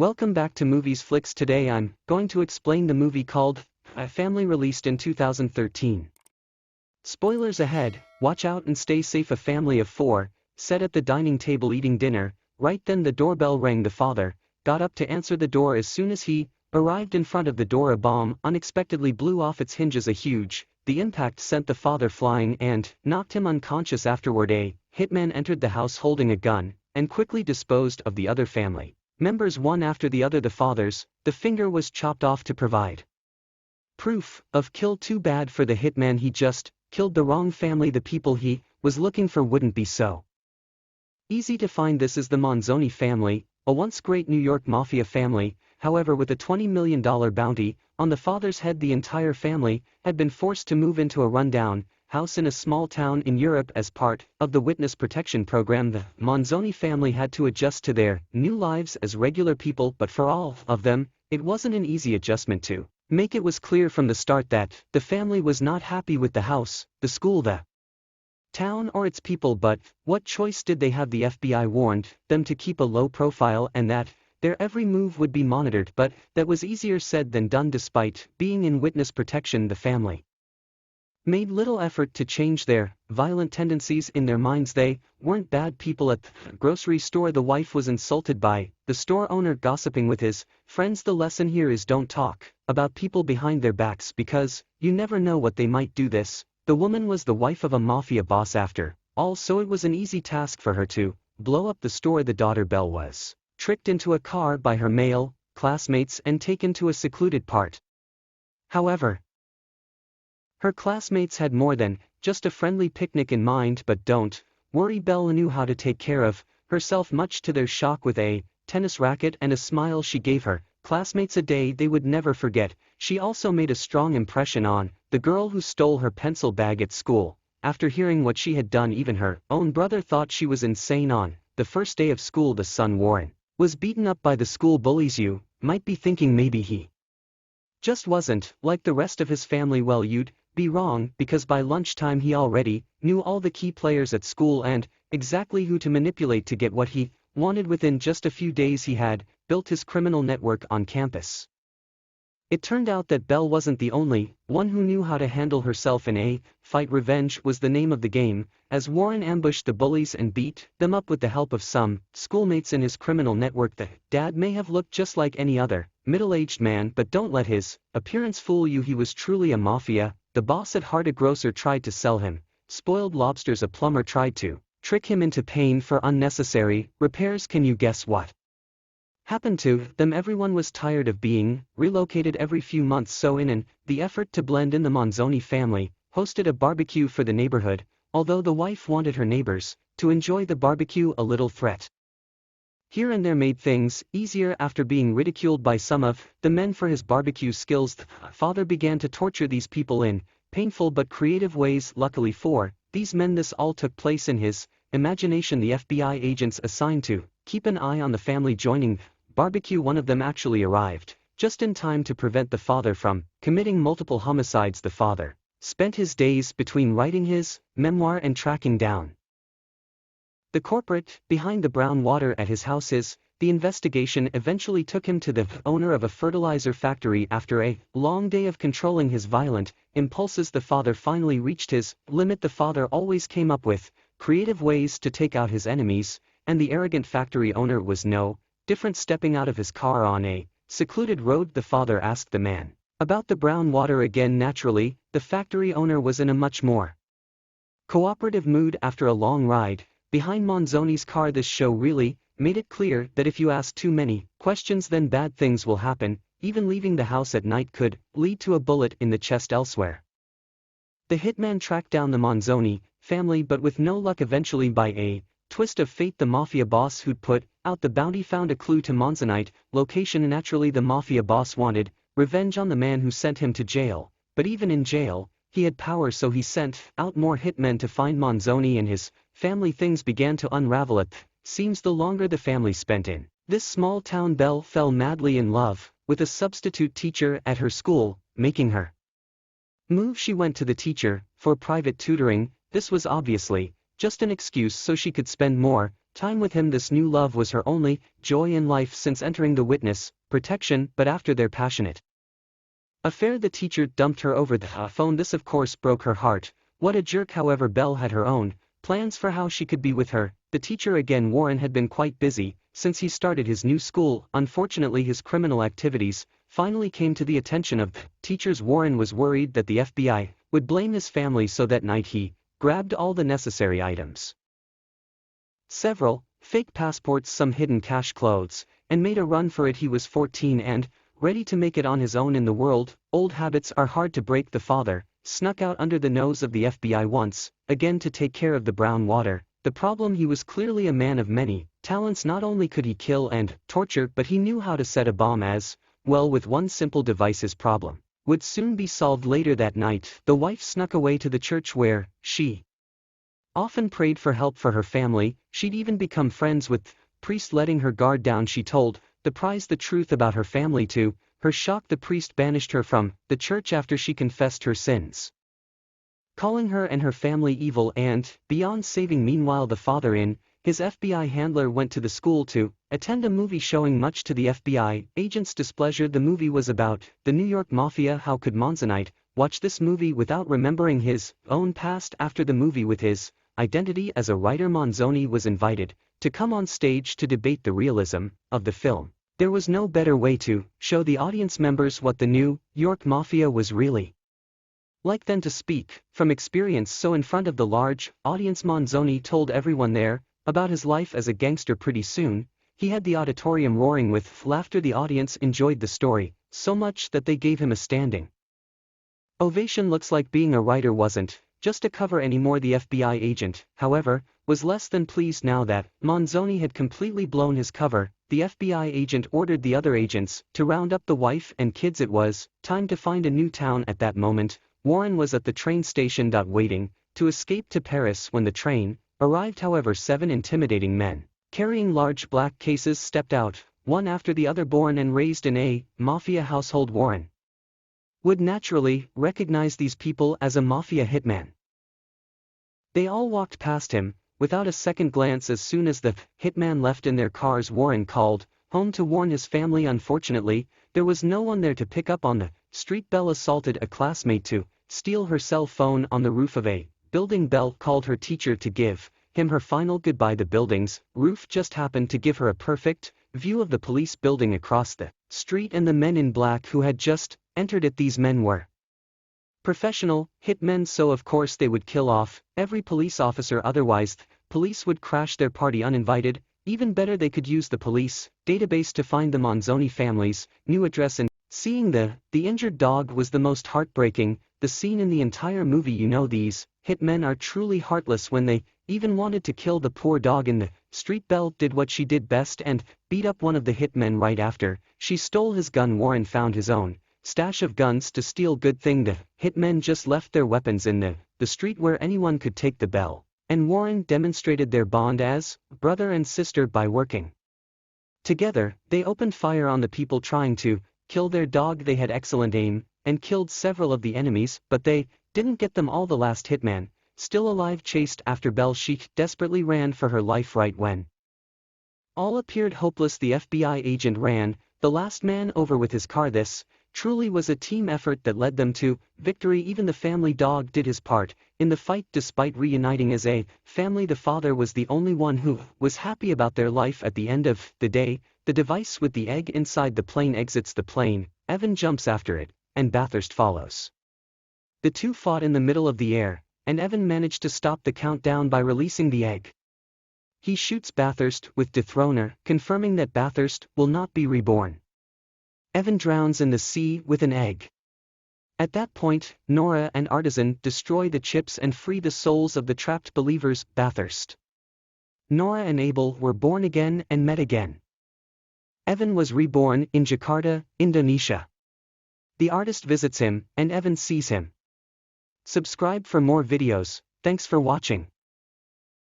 Welcome back to Moviesflics. Today I'm going to explain the movie called A Family, released in 2013. Spoilers ahead, watch out and stay safe. A family of four sat at the dining table eating dinner. Right then the doorbell rang. The father got up to answer the door. As soon as he arrived in front of the door, a bomb unexpectedly blew off its hinges. The impact sent the father flying and knocked him unconscious. Afterward, a hitman entered the house holding a gun and quickly disposed of the other family members one after the other. The finger was chopped off to provide proof of kill. Too bad for the hitman, he just killed the wrong family. The people he was looking for wouldn't be so easy to find. This is the Manzoni family, a once great New York mafia family. However, with a $20 million bounty on the father's head, the entire family had been forced to move into a rundown house in a small town in Europe as part of the witness protection program. The Manzoni family had to adjust to their new lives as regular people, but for all of them, it wasn't an easy adjustment to make. It was clear from the start that the family was not happy with the house, the school, the town, or its people. But what choice did they have? The FBI warned them to keep a low profile and that their every move would be monitored, but that was easier said than done. Despite being in witness protection, the family made little effort to change their violent tendencies. In their minds, they weren't bad people. At the grocery store, the wife was insulted by the store owner gossiping with his friends. The lesson here is don't talk about people behind their backs because you never know what they might do. The woman was the wife of a mafia boss after all, so it was an easy task for her to blow up the store. The daughter Belle was tricked into a car by her male classmates and taken to a secluded part. However, her classmates had more than just a friendly picnic in mind. But don't worry, Belle knew how to take care of herself, much to their shock. With a tennis racket and a smile, she gave her classmates a day they would never forget. She also made a strong impression on the girl who stole her pencil bag at school. After hearing what she had done, even her own brother thought she was insane. On the first day of school, the son Warren was beaten up by the school bullies. You might be thinking maybe he just wasn't like the rest of his family. Well, you'd be wrong, because by lunchtime he already knew all the key players at school and exactly who to manipulate to get what he wanted. Within just a few days he had built his criminal network on campus. It turned out that Belle wasn't the only one who knew how to handle herself in a fight. Revenge was the name of the game, as Warren ambushed the bullies and beat them up with the help of some schoolmates in his criminal network. The dad may have looked just like any other middle-aged man, but don't let his appearance fool you. He was truly a mafia. The boss at heart. A grocer tried to sell him spoiled lobsters. A plumber tried to trick him into paying for unnecessary repairs. Can you guess what happened to them? Everyone was tired of being relocated every few months, so in the effort to blend in, the Manzoni family hosted a barbecue for the neighborhood, although the wife wanted her neighbors to enjoy the barbecue. A little threat here and there made things easier. After being ridiculed by some of the men for his barbecue skills, the father began to torture these people in painful but creative ways. Luckily for these men, this all took place in his imagination. The FBI agents assigned to keep an eye on the family joining the barbecue, one of them actually arrived just in time to prevent the father from committing multiple homicides. The father spent his days between writing his memoir and tracking down the corporate behind the brown water at his houses. The investigation eventually took him to the owner of a fertilizer factory. After a long day of controlling his violent impulses, the father finally reached his limit. The father always came up with creative ways to take out his enemies, and the arrogant factory owner was no different. Stepping out of his car on a secluded road, the father asked the man about the brown water again. Naturally, the factory owner was in a much more cooperative mood. After a long ride behind Manzoni's car, this show really made it clear that if you ask too many questions, then bad things will happen. Even leaving the house at night could lead to a bullet in the chest elsewhere. The hitman tracked down the Manzoni family, but with no luck. Eventually, by a twist of fate, the mafia boss who'd put out the bounty found a clue to Manzonite location. Naturally, the mafia boss wanted revenge on the man who sent him to jail, but even in jail, he had power, so he sent out more hitmen to find Manzoni and his family. Things began to unravel at seems the longer the family spent in this small town. Belle fell madly in love with a substitute teacher at her school, making her move. She went to the teacher for private tutoring. This was obviously just an excuse so she could spend more Time with him. This new love was her only joy in life since entering the witness protection, but after their passionate affair the teacher dumped her over the phone. This of course broke her heart. What a jerk. However, Belle had her own plans for how she could be with her. The teacher again. Warren had been quite busy since he started his new school. Unfortunately, his criminal activities finally came to the attention of teachers. Warren was worried that the FBI would blame his family, so that night he grabbed all the necessary items, several fake passports, some hidden cash, clothes, and made a run for it. He was 14 and ready to make it on his own in the world. Old habits are hard to break. The father snuck out under the nose of the FBI once again to take care of the brown water. The problem: he was clearly a man of many talents. Not only could he kill and torture, but he knew how to set a bomb as well with one simple device. His problem would soon be solved. Later that night, the wife snuck away to the church where she often prayed for help for her family. She'd even become friends with the priest, letting her guard down. She told the priest the truth about her family. To her shock, the priest banished her from the church after she confessed her sins, calling her and her family evil and beyond saving. Meanwhile, the father in his FBI handler went to the school to attend a movie showing, much to the FBI agent's displeasure. The movie was about the New York mafia. How could Manzoni watch this movie without remembering his own past? After the movie, with his identity as a writer, Manzoni was invited to come on stage to debate the realism of the film. There was no better way to show the audience members what the New York mafia was really like than to speak from experience. So in front of the large audience, Manzoni told everyone there about his life as a gangster. Pretty soon, he had the auditorium roaring with laughter. The audience enjoyed the story so much that they gave him a standing ovation. Looks like being a writer wasn't just a cover anymore. The FBI agent, however, was less than pleased now that Manzoni had completely blown his cover. The FBI agent ordered the other agents to round up the wife and kids. It was time to find a new town. At that moment, Warren was at the train station, waiting to escape to Paris. When the train arrived, however, 7 intimidating men carrying large black cases stepped out, one after the other. Born and raised in a mafia household, Warren would naturally recognize these people as a mafia hitman. They all walked past him without a second glance. As soon as the hitman left in their cars, Warren called home to warn his family. Unfortunately, there was no one there to pick up on the street. Belle assaulted a classmate to steal her cell phone on the roof of a building. Belle called her teacher to give him her final goodbye. The building's roof just happened to give her a perfect view of the police building across the street and the men in black who had just entered it. These men were professional hitmen, so of course they would kill off every police officer, otherwise the police would crash their party uninvited. Even better, they could use the police database to find the Manzoni family's new address. And seeing the injured dog was the most heartbreaking the scene in the entire movie. You know, these hitmen are truly heartless when they even wanted to kill the poor dog in the street. Belle did what she did best and beat up one of the hitmen. Right after she stole his gun, Warren found his own stash of guns to steal. Good thing the hitmen just left their weapons in the street where anyone could take the. Belle and Warren demonstrated their bond as brother and sister by working together. They opened fire on the people trying to kill their dog. They had excellent aim and killed several of the enemies, but they didn't get them all. The last hitman, still alive, chased after Belle. She desperately ran for her life. Right when all appeared hopeless, the FBI agent ran the last man over with his car. This truly was a team effort that led them to victory. Even the family dog did his part in the fight. Despite reuniting as a family, the father was the only one who was happy about their life. At the end of the day, the device with the egg inside the plane exits the plane. Evan jumps after it, and Bathurst follows. The two fought in the middle of the air, and Evan managed to stop the countdown by releasing the egg. He shoots Bathurst with dethroner, confirming that Bathurst will not be reborn. Evan drowns in the sea with an egg. At that point, Nora and Artisan destroy the chips and free the souls of the trapped believers. Bathurst, Nora and Abel were born again and met again. Evan was reborn in Jakarta, Indonesia. The artist visits him, and Evan sees him. Subscribe for more videos. Thanks for watching.